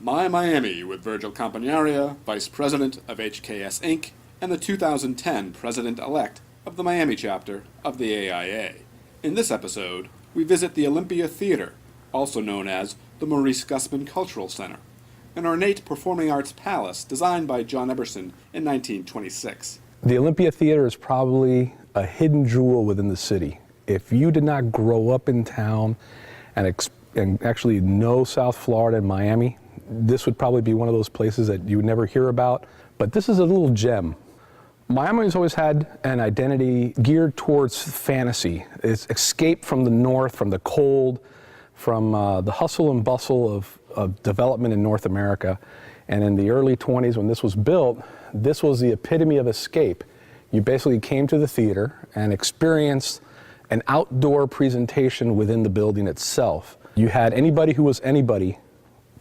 My Miami with Virgil Campaneria, Vice President of HKS Inc., and the 2010 President-elect of the Miami chapter of the AIA. In this episode, we visit the Olympia Theater, also known as the Maurice Gusman Cultural Center, an ornate performing arts palace designed by John Eberson in 1926. The Olympia Theater is probably a hidden jewel within the city. If you did not grow up in town and actually know South Florida and Miami, this would probably be one of those places that you would never hear about. But this is a little gem. Miami has always had an identity geared towards fantasy. It's escape from the north, from the cold, from the hustle and bustle of development in North America. And in the early 20s, when this was built, this was the epitome of escape. You basically came to the theater and experienced an outdoor presentation within the building itself. You had anybody who was anybody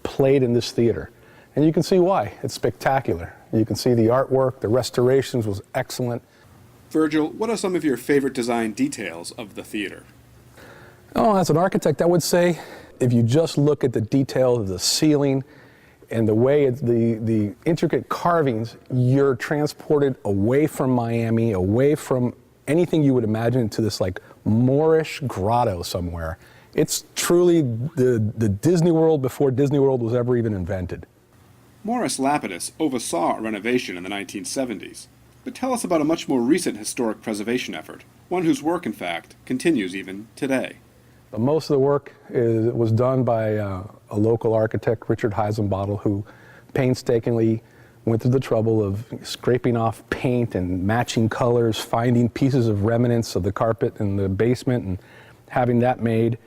played in this theater. And you can see why. It's spectacular. You can see the artwork, the restorations was excellent. Virgil, what are some of your favorite design details of the theater? Oh, as an architect, I would say if you just look at the detail of the ceiling and the way the intricate carvings, you're transported away from Miami, away from anything you would imagine to this like Moorish grotto somewhere. It's truly the Disney World before Disney World was ever even invented. Morris Lapidus oversaw a renovation in the 1970s, but tell us about a much more recent historic preservation effort, one whose work, in fact, continues even today. Most of the work was done by a local architect, Richard Heisenbottle, who painstakingly went through the trouble of scraping off paint and matching colors, finding pieces of remnants of the carpet in the basement and having that made,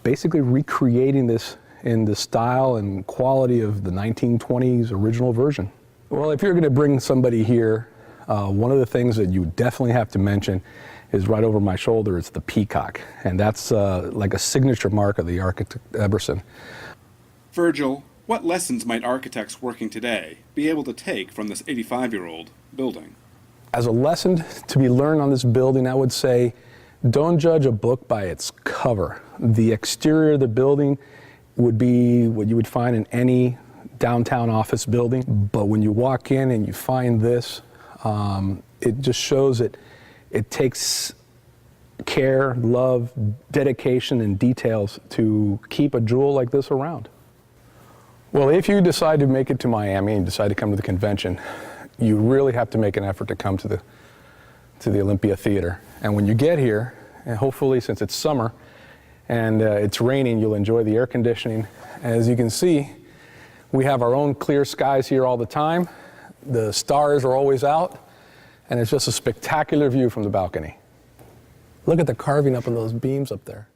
basically recreating this in the style and quality of the 1920s original version. Well, if you're going to bring somebody here, one of the things that you definitely have to mention is right over my shoulder. It's the peacock, and that's like a signature mark of the architect Eberson. Virgil, what lessons might architects working today be able to take from this 85-year-old building? As a lesson to be learned on this building, I would say don't judge a book by its cover. The exterior of the building would be what you would find in any downtown office building, but when you walk in and you find this, it just shows that it takes care, love, dedication, and details to keep a jewel like this around. Well, if you decide to make it to Miami and decide to come to the convention, you really have to make an effort to come to the Olympia Theater. And when you get here, and hopefully since it's summer and it's raining, you'll enjoy the air conditioning. As you can see, we have our own clear skies here all the time. The stars are always out, and it's just a spectacular view from the balcony. Look at the carving up on those beams up there.